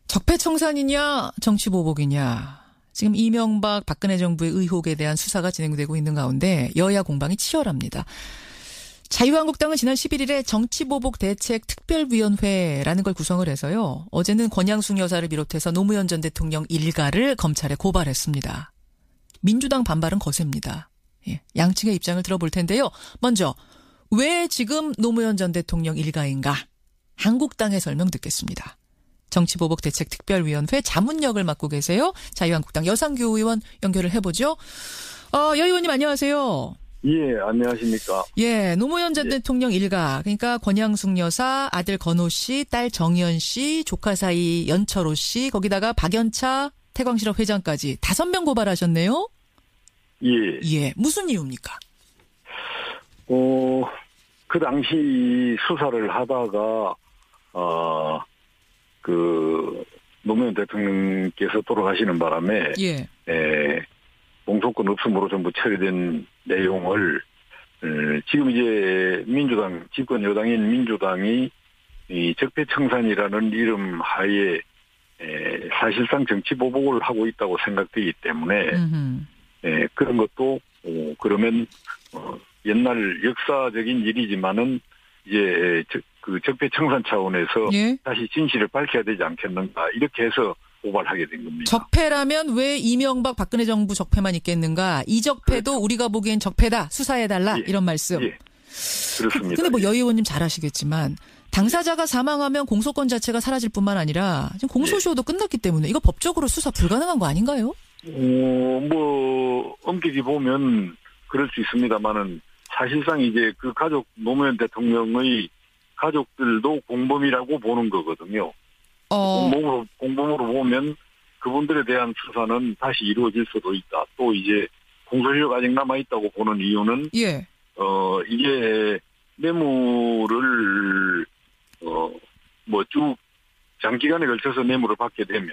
적폐청산이냐 정치보복이냐. 지금 이명박 박근혜 정부의 의혹에 대한 수사가 진행되고 있는 가운데 여야 공방이 치열합니다. 자유한국당은 지난 11일에 정치보복 대책 특별위원회라는 걸 구성을 해서요. 어제는 권양숙 여사를 비롯해서 노무현 전 대통령 일가를 검찰에 고발했습니다. 민주당 반발은 거셉니다. 예, 양측의 입장을 들어볼 텐데요. 먼저 왜 지금 노무현 전 대통령 일가인가? 한국당의 설명 듣겠습니다. 정치보복 대책 특별위원회 자문역을 맡고 계세요. 자유한국당 여상규 의원 연결을 해보죠. 여 의원님 안녕하세요. 예, 안녕하십니까. 예, 노무현 전 대통령 일가, 그러니까 권양숙 여사, 아들 건호 씨, 딸 정연 씨, 조카 사이 연철호 씨, 거기다가 박연차 태광실업 회장까지 5명 고발하셨네요. 예. 예, 무슨 이유입니까? 그 당시 수사를 하다가 노무현 대통령께서 돌아가시는 바람에 예. 공소권 없음으로 전부 처리된 내용을 지금 이제 민주당 집권 여당인 민주당이 이 적폐청산이라는 이름 하에 사실상 정치 보복을 하고 있다고 생각되기 때문에 그런 것도 그러면 옛날 역사적인 일이지만은 이제 그 적폐청산 차원에서 예? 다시 진실을 밝혀야 되지 않겠는가 이렇게 해서 고발하게 된 겁니다. 적폐라면 왜 이명박 박근혜 정부 적폐만 있겠는가? 이 적폐도 그렇죠. 우리가 보기엔 적폐다. 수사해달라. 예. 이런 말씀. 예. 그렇습니다. 근데 여 의원님 잘 아시겠지만 당사자가 사망하면 공소권 자체가 사라질 뿐만 아니라 지금 공소시효도 끝났기 때문에 이거 법적으로 수사 불가능한 거 아닌가요? 엄격히 보면 그럴 수 있습니다만은 사실상 이제 그 가족 노무현 대통령의 가족들도 공범이라고 보는 거거든요. 공범으로 보면 그분들에 대한 수사는 다시 이루어질 수도 있다. 또 이제 공소시효가 아직 남아있다고 보는 이유는 예. 이게 뇌물을 쭉 장기간에 걸쳐서 뇌물을 받게 되면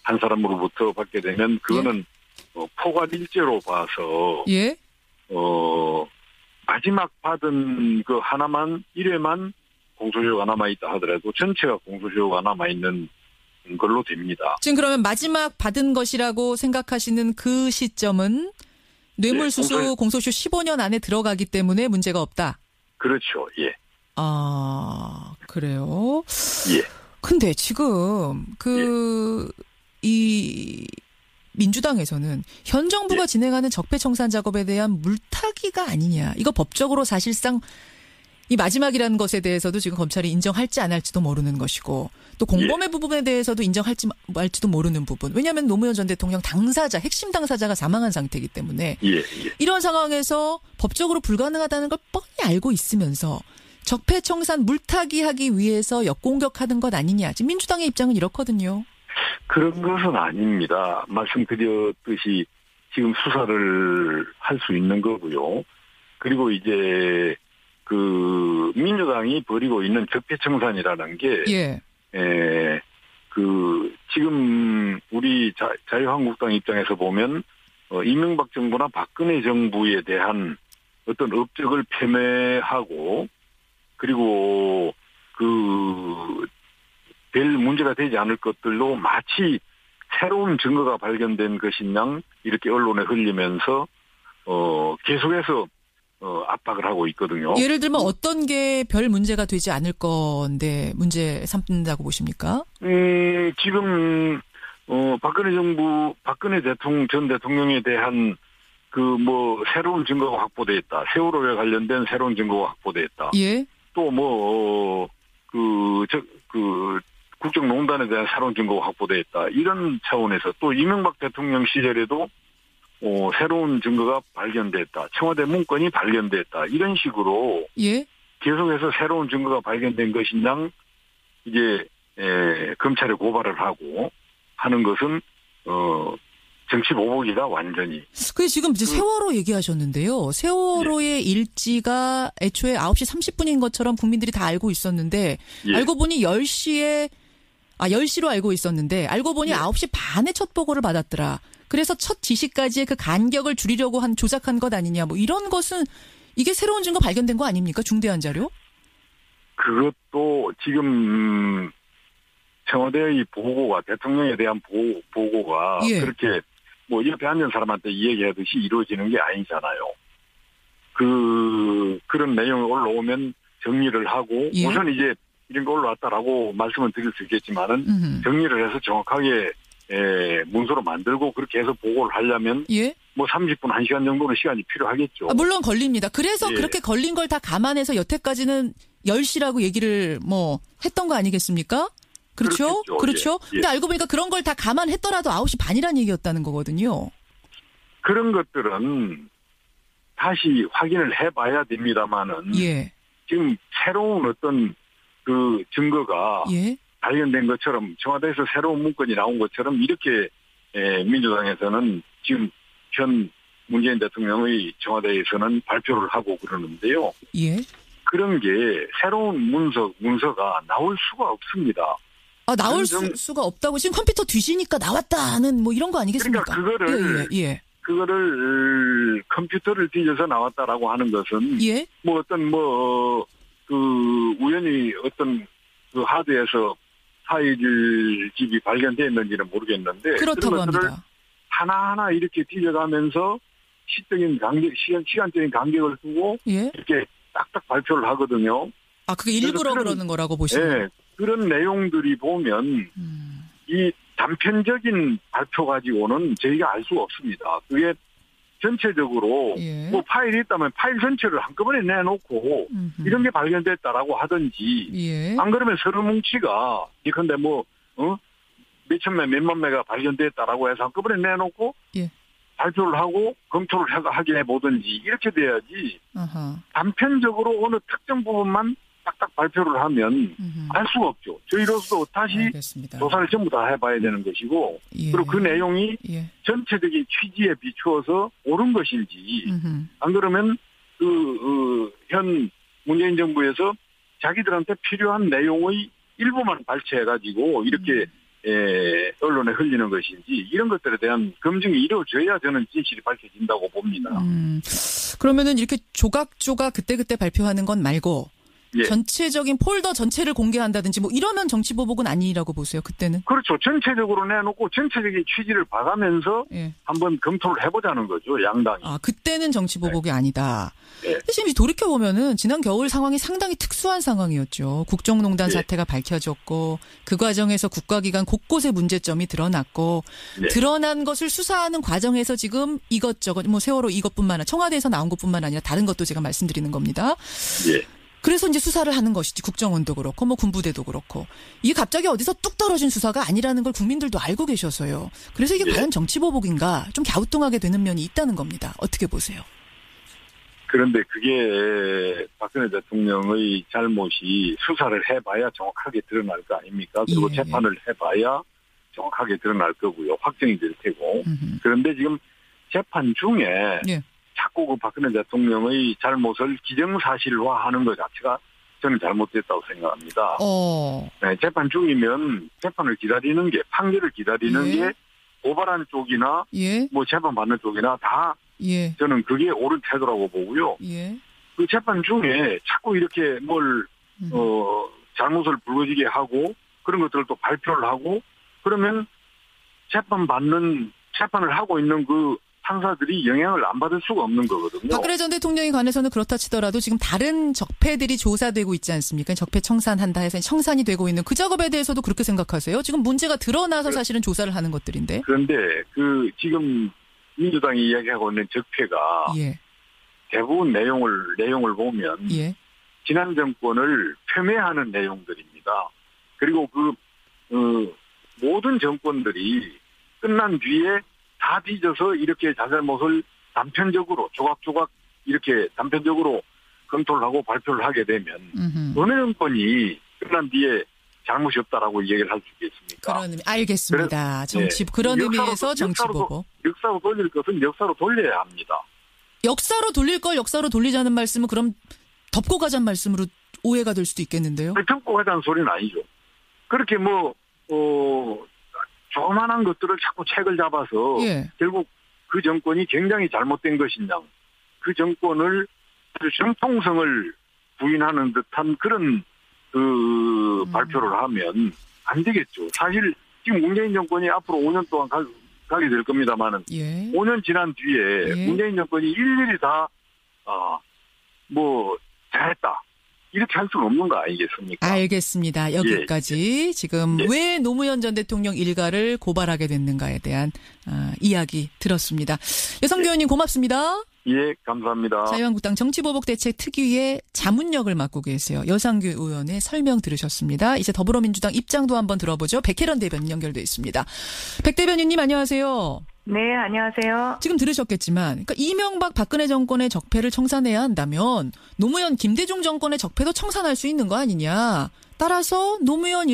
한 사람으로부터 받게 되면 그거는 포괄일죄로 봐서 예. 마지막 받은 그 하나만 1회만 공소시효가 남아있다 하더라도 전체가 공소시효가 남아있는 걸로 됩니다. 지금 그러면 마지막 받은 것이라고 생각하시는 그 시점은 뇌물수수 공소시효 15년 안에 들어가기 때문에 문제가 없다. 그렇죠. 예. 아, 그래요? 예. 근데 지금 이 민주당에서는 현 정부가 진행하는 적폐청산 작업에 대한 물타기가 아니냐. 이거 법적으로 사실상 이 마지막이라는 것에 대해서도 지금 검찰이 인정할지 안 할지도 모르는 것이고 또 공범의 부분에 대해서도 인정할지 말지도 모르는 부분. 왜냐하면 노무현 전 대통령 당사자, 핵심 당사자가 사망한 상태이기 때문에 이런 상황에서 법적으로 불가능하다는 걸 뻔히 알고 있으면서 적폐청산 물타기하기 위해서 역공격하는 것 아니냐. 지금 민주당의 입장은 이렇거든요. 그런 것은 아닙니다. 말씀드렸듯이 지금 수사를 할 수 있는 거고요. 그리고 이제 그 민주당이 벌이고 있는 적폐청산이라는 게 지금 우리 자유한국당 입장에서 보면 이명박 정부나 박근혜 정부에 대한 어떤 업적을 폄훼하고 그리고 별 문제가 되지 않을 것들로 마치 새로운 증거가 발견된 것인 양 이렇게 언론에 흘리면서 계속해서 압박을 하고 있거든요. 예를 들면 어떤 게 별 문제가 되지 않을 건데 문제 삼는다고 보십니까? 지금 박근혜 전 대통령에 대한 새로운 증거가 확보됐다. 세월호에 관련된 새로운 증거가 확보됐다. 예. 또 국정농단에 대한 새로운 증거가 확보됐다. 이런 차원에서 또 이명박 대통령 시절에도 새로운 증거가 발견됐다. 청와대 문건이 발견됐다. 이런 식으로 계속해서 새로운 증거가 발견된 것인 이제 검찰에 고발을 하고 하는 것은 정치 보복이다 완전히. 그 지금 이제 세월호 얘기하셨는데요. 세월호의 일지가 애초에 9시 30분인 것처럼 국민들이 다 알고 있었는데 알고 보니 10시로 알고 있었는데 알고 보니 9시 반에 첫 보고를 받았더라. 그래서 첫 지시까지의 그 간격을 줄이려고 조작한 것 아니냐. 이런 것은 이게 새로운 증거 발견된 거 아닙니까? 중대한 자료? 그것도 지금 청와대의 보고가 대통령에 대한 보고가 예. 그렇게 뭐 옆에 앉은 사람한테 이야기하듯이 이루어지는 게 아니잖아요. 그런 내용이 올라오면 정리를 하고 예. 우선 이제 이런 거 올라왔다라고 말씀은 드릴 수 있겠지만은 정리를 해서 정확하게 문서로 만들고 그렇게 해서 보고를 하려면 예. 뭐 30분, 1시간 정도는 시간이 필요하겠죠. 물론 걸립니다. 그래서 예. 그렇게 걸린 걸 다 감안해서 여태까지는 10시라고 얘기를 뭐 했던 거 아니겠습니까? 그렇죠? 그렇겠죠. 그렇죠. 예. 근데 알고 보니까 그런 걸 다 감안했더라도 9시 반이라는 얘기였다는 거거든요. 그런 것들은 다시 확인을 해봐야 됩니다만은 예. 지금 새로운 어떤 그 증거가 예. 발견된 것처럼 청와대에서 새로운 문건이 나온 것처럼 이렇게 민주당에서는 지금 현 문재인 대통령의 청와대에서는 발표를 하고 그러는데요. 예. 그런 게 새로운 문서가 나올 수가 없습니다. 나올 수가 없다고 지금 컴퓨터 뒤지니까 나왔다는 뭐 이런 거 아니겠습니까? 그러니까 그거를 컴퓨터를 뒤져서 나왔다라고 하는 것은 예. 뭐 어떤 그 우연히 어떤 그 하드에서 파일집이 발견됐는지는 모르겠는데 그렇다고 합니다. 하나하나 이렇게 뒤져가면서 시간적인 간격을 두고 예. 이렇게 딱딱 발표를 하거든요. 그게 일부러 그러는 거라고 보시면. 네, 그런 내용들이 보면 이 단편적인 발표 가지고는 저희가 알 수가 없습니다. 그게 전체적으로 예. 뭐 파일이 있다면 파일 전체를 한꺼번에 내놓고 이런 게 발견됐다라고 하든지 예. 안 그러면 서류 뭉치가 예컨대 몇천 매 몇만 매가 발견됐다라고 해서 한꺼번에 내놓고 예. 발표를 하고 검토를 하게 해보든지 이렇게 돼야지 아하. 단편적으로 어느 특정 부분만 딱딱 발표를 하면 알 수가 없죠. 저희로서도 다시 알겠습니다. 조사를 전부 다 해봐야 되는 것이고 예. 그리고 그 내용이 예. 전체적인 취지에 비추어서 옳은 것인지 안 그러면 현 문재인 정부에서 자기들한테 필요한 내용의 일부만 발췌해가지고 이렇게 언론에 흘리는 것인지 이런 것들에 대한 검증이 이루어져야 저는 진실이 밝혀진다고 봅니다. 그러면은 이렇게 조각조각 그때그때 발표하는 건 말고 예. 전체적인 폴더 전체를 공개한다든지 뭐 이러면 정치보복은 아니라고 보세요. 그때는. 그렇죠. 전체적으로 내놓고 전체적인 취지를 봐가면서 예. 한번 검토를 해보자는 거죠. 양당이. 그때는 정치보복이 아니다. 네. 지금 돌이켜보면은 지난 겨울 상황이 상당히 특수한 상황이었죠. 국정농단 네. 사태가 밝혀졌고 그 과정에서 국가기관 곳곳에 문제점이 드러났고 네. 드러난 것을 수사하는 과정에서 지금 이것저것 뭐 세월호 이것뿐만 아니라 청와대에서 나온 것뿐만 아니라 다른 것도 제가 말씀드리는 겁니다. 예. 그래서 이제 수사를 하는 것이지 국정원도 그렇고 뭐 군부대도 그렇고 이게 갑자기 어디서 뚝 떨어진 수사가 아니라는 걸 국민들도 알고 계셔서요. 그래서 이게 예. 과연 정치보복인가 좀 갸우뚱하게 되는 면이 있다는 겁니다. 어떻게 보세요? 그런데 그게 박근혜 대통령의 잘못이 수사를 해봐야 정확하게 드러날 거 아닙니까? 그리고 예. 재판을 해봐야 정확하게 드러날 거고요. 확정이 될 테고. 그런데 지금 재판 중에 예. 자꾸 그 박근혜 대통령의 잘못을 기정사실화하는 것 자체가 저는 잘못됐다고 생각합니다. 네, 재판 중이면 재판을 기다리는 게 판결을 기다리는 예. 게 고발한 쪽이나 예. 뭐 재판 받는 쪽이나 다 예. 저는 그게 옳은 태도라고 보고요. 예. 그 재판 중에 자꾸 이렇게 잘못을 불거지게 하고 그런 것들을 또 발표를 하고 그러면 재판을 하고 있는 그 판사들이 영향을 안 받을 수가 없는 거거든요. 박근혜 전 대통령에 관해서는 그렇다 치더라도 지금 다른 적폐들이 조사되고 있지 않습니까? 적폐 청산한다 해서 청산이 되고 있는 그 작업에 대해서도 그렇게 생각하세요? 지금 문제가 드러나서 사실은 조사를 하는 것들인데. 그런데 지금 민주당이 이야기하고 있는 적폐가 예. 대부분 내용을 보면 예. 지난 정권을 폄훼하는 내용들입니다. 그리고 모든 정권들이 끝난 뒤에 다 뒤져서 이렇게 자잘못을 단편적으로 조각조각 이렇게 단편적으로 검토를 하고 발표를 하게 되면 어느 정권이 끝난 뒤에 잘못이 없다라고 얘기를 할 수 있겠습니까? 알겠습니다. 그런 의미에서 정치보복. 역사로 돌릴 것은 역사로 돌려야 합니다. 역사로 돌릴 걸 역사로 돌리자는 말씀은 그럼 덮고 가자는 말씀으로 오해가 될 수도 있겠는데요. 덮고 가자는 소리는 아니죠. 그렇게 조그만한 것들을 자꾸 책을 잡아서 예. 결국 그 정권이 굉장히 잘못된 것이냐 그 정권을 정통성을 부인하는 듯한 그런 발표를 하면 안 되겠죠. 사실 지금 문재인 정권이 앞으로 5년 동안 가게 될 겁니다만은 5년 지난 뒤에 문재인 정권이 일일이 다 잘했다. 이렇게 할 수는 없는 거 아니겠습니까? 알겠습니다. 여기까지 지금 왜 노무현 전 대통령 일가를 고발하게 됐는가에 대한 이야기 들었습니다. 여성교 의원님 고맙습니다. 예, 감사합니다. 자유한국당 정치보복대책 특위의 자문역을 맡고 계세요. 여상규 의원의 설명 들으셨습니다. 이제 더불어민주당 입장도 한번 들어보죠. 백혜련 대변인 연결돼 있습니다. 백 대변인님 안녕하세요. 네, 안녕하세요. 지금 들으셨겠지만 그러니까 이명박 박근혜 정권의 적폐를 청산해야 한다면 노무현 김대중 정권의 적폐도 청산할 수 있는 거 아니냐. 따라서 노무현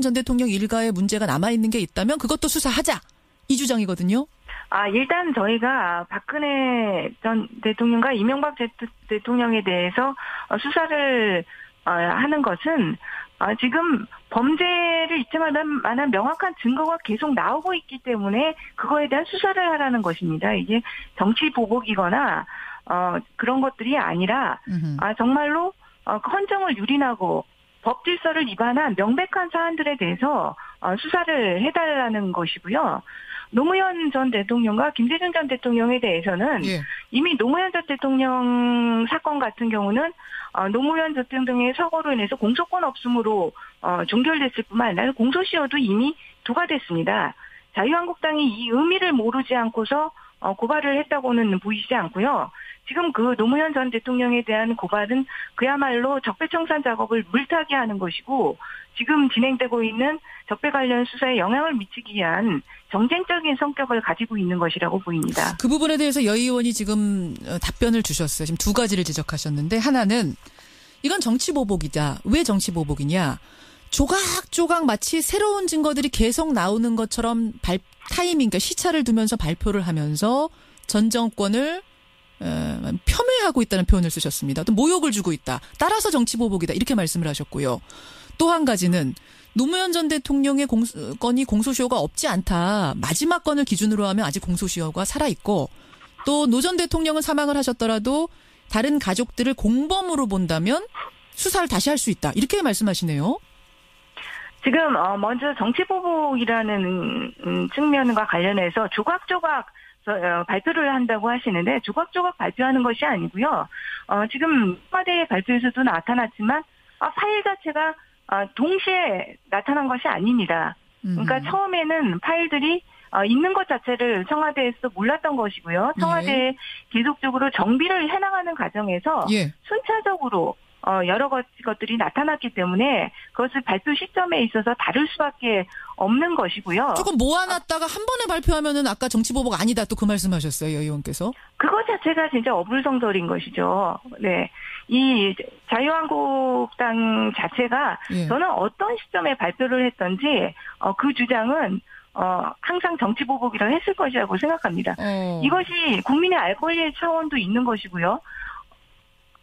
전 대통령 일가의 문제가 남아있는 게 있다면 그것도 수사하자. 이 주장이거든요. 일단 저희가 박근혜 전 대통령과 이명박 대통령에 대해서 수사를 하는 것은 지금 범죄를 입증할 만한 명확한 증거가 계속 나오고 있기 때문에 그거에 대한 수사를 하라는 것입니다. 이게 정치 보복이거나 그런 것들이 아니라 정말로 헌정을 유린하고 법 질서를 위반한 명백한 사안들에 대해서 수사를 해달라는 것이고요. 노무현 전 대통령과 김대중 전 대통령에 대해서는 이미 노무현 전 대통령 사건 같은 경우는 노무현 전 대통령의 사고로 인해서 공소권 없음으로 종결됐을 뿐만 아니라 공소시효도 이미 부과됐습니다. 자유한국당이 이 의미를 모르지 않고서 고발을 했다고는 보이지 않고요. 지금 그 노무현 전 대통령에 대한 고발은 그야말로 적폐청산 작업을 물타기 하는 것이고 지금 진행되고 있는 적폐 관련 수사에 영향을 미치기 위한 정쟁적인 성격을 가지고 있는 것이라고 보입니다. 그 부분에 대해서 여 의원이 지금 답변을 주셨어요. 지금 두 가지를 지적하셨는데 하나는 이건 정치보복이다. 왜 정치보복이냐. 조각조각 마치 새로운 증거들이 계속 나오는 것처럼 타이밍, 그러니까 시차를 두면서 발표를 하면서 전 정권을 폄훼하고 있다는 표현을 쓰셨습니다. 또 모욕을 주고 있다. 따라서 정치보복이다. 이렇게 말씀을 하셨고요. 또 한 가지는 노무현 전 대통령의 건이 공소시효가 없지 않다. 마지막 건을 기준으로 하면 아직 공소시효가 살아있고 또 노 전 대통령은 사망을 하셨더라도 다른 가족들을 공범으로 본다면 수사를 다시 할 수 있다. 이렇게 말씀하시네요. 지금 먼저 정치보복이라는 측면과 관련해서 조각조각 발표를 한다고 하시는데 조각조각 발표하는 것이 아니고요. 지금 청와대 발표에서도 나타났지만 파일 자체가 동시에 나타난 것이 아닙니다. 그러니까 처음에는 파일들이 있는 것 자체를 청와대에서 몰랐던 것이고요. 청와대에 계속적으로 정비를 해나가는 과정에서 순차적으로 여러 것들이 나타났기 때문에 그것을 발표 시점에 있어서 다를 수밖에 없는 것이고요. 조금 모아놨다가 한 번에 발표하면은 아까 정치보복 아니다 또 그 말씀하셨어요, 여 의원께서. 그거 자체가 진짜 어불성설인 것이죠. 네, 이 자유한국당 자체가 저는 어떤 시점에 발표를 했던지 그 주장은 항상 정치보복이라고 했을 것이라고 생각합니다. 이것이 국민의 알 권리의 차원도 있는 것이고요.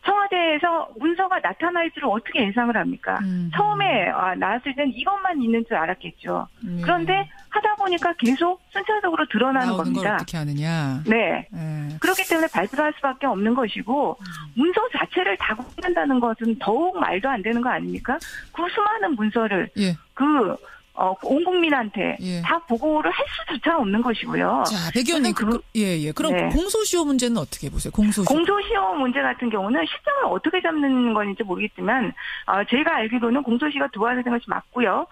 청와대에서 문서가 나타날 줄을 어떻게 예상을 합니까? 처음에 나왔을 땐 이것만 있는 줄 알았겠죠. 그런데 하다 보니까 계속 순차적으로 드러나는 겁니다. 걸 어떻게 하느냐. 네. 그렇기 때문에 발표를 할 수밖에 없는 것이고 문서 자체를 다 공개한다는 것은 더욱 말도 안 되는 거 아닙니까? 그 수많은 문서를 온 국민한테 다 보고를 할 수조차 없는 것이고요. 자, 백 의원님, 그럼 공소시효 문제는 어떻게 보세요? 공소시효 문제 같은 경우는 시점을 어떻게 잡는 건지 모르겠지만, 제가 알기로는 공소시효가 두화되는 것이 맞고요.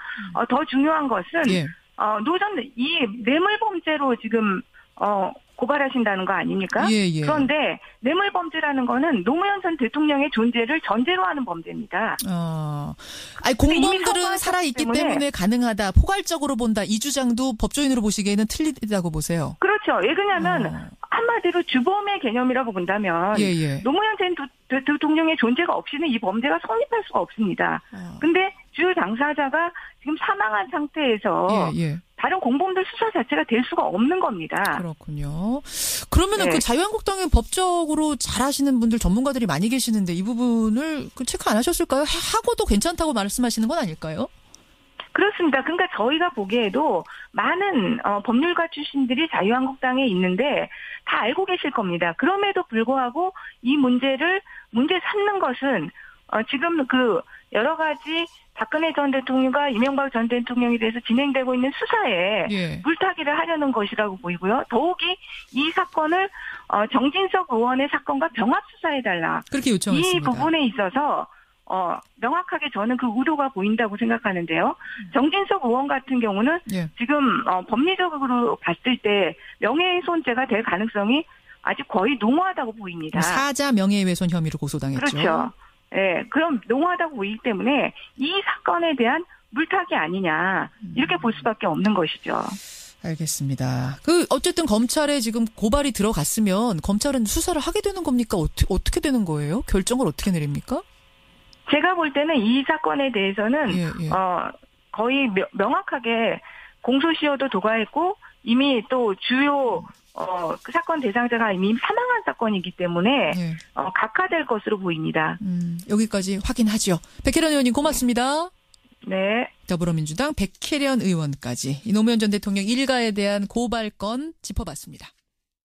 더 중요한 것은, 이 뇌물범죄로 지금, 고발하신다는 거 아닙니까? 그런데 뇌물범죄라는 거는 노무현 전 대통령의 존재를 전제로 하는 범죄입니다. 공범들은 살아있기 때문에 가능하다. 포괄적으로 본다. 이 주장도 법조인으로 보시기에는 틀리다고 보세요. 그렇죠. 왜 그러냐면 한마디로 주범의 개념이라고 본다면 노무현 전 대통령의 존재가 없이는 이 범죄가 성립할 수가 없습니다. 근데 주 당사자가 지금 사망한 상태에서 다른 공범들 수사 자체가 될 수가 없는 겁니다. 그렇군요. 그러면은 그 자유한국당의 법적으로 잘하시는 분들 전문가들이 많이 계시는데 이 부분을 체크 안 하셨을까요? 하고도 괜찮다고 말씀하시는 건 아닐까요? 그렇습니다. 그러니까 저희가 보기에도 많은 법률가 출신들이 자유한국당에 있는데 다 알고 계실 겁니다. 그럼에도 불구하고 이 문제 삼는 것은 지금 그 여러 가지 박근혜 전 대통령과 이명박 전 대통령에 대해서 진행되고 있는 수사에 예. 물타기를 하려는 것이라고 보이고요. 더욱이 이 사건을 정진석 의원의 사건과 병합 수사해달라. 그렇게 요청했습니다. 이 부분에 있어서 명확하게 저는 그 의도가 보인다고 생각하는데요. 정진석 의원 같은 경우는 예. 지금 법리적으로 봤을 때 명예훼손죄가 될 가능성이 아직 거의 농후하다고 보입니다. 사자 명예훼손 혐의로 고소당했죠. 그렇죠. 예, 그럼 농후하다고 보이기 때문에 이 사건에 대한 물타기 아니냐 이렇게 볼 수밖에 없는 것이죠. 알겠습니다. 어쨌든 검찰에 지금 고발이 들어갔으면 검찰은 수사를 하게 되는 겁니까? 어떻게 되는 거예요? 결정을 어떻게 내립니까? 제가 볼 때는 이 사건에 대해서는 예. 거의 명확하게 공소시효도 도과했고 이미 또 주요 그 사건 대상자가 이미 사망한 사건이기 때문에 예. 각하될 것으로 보입니다. 여기까지 확인하죠. 백혜련 의원님 고맙습니다. 네. 더불어민주당 백혜련 의원까지 이 노무현 전 대통령 일가에 대한 고발건 짚어봤습니다.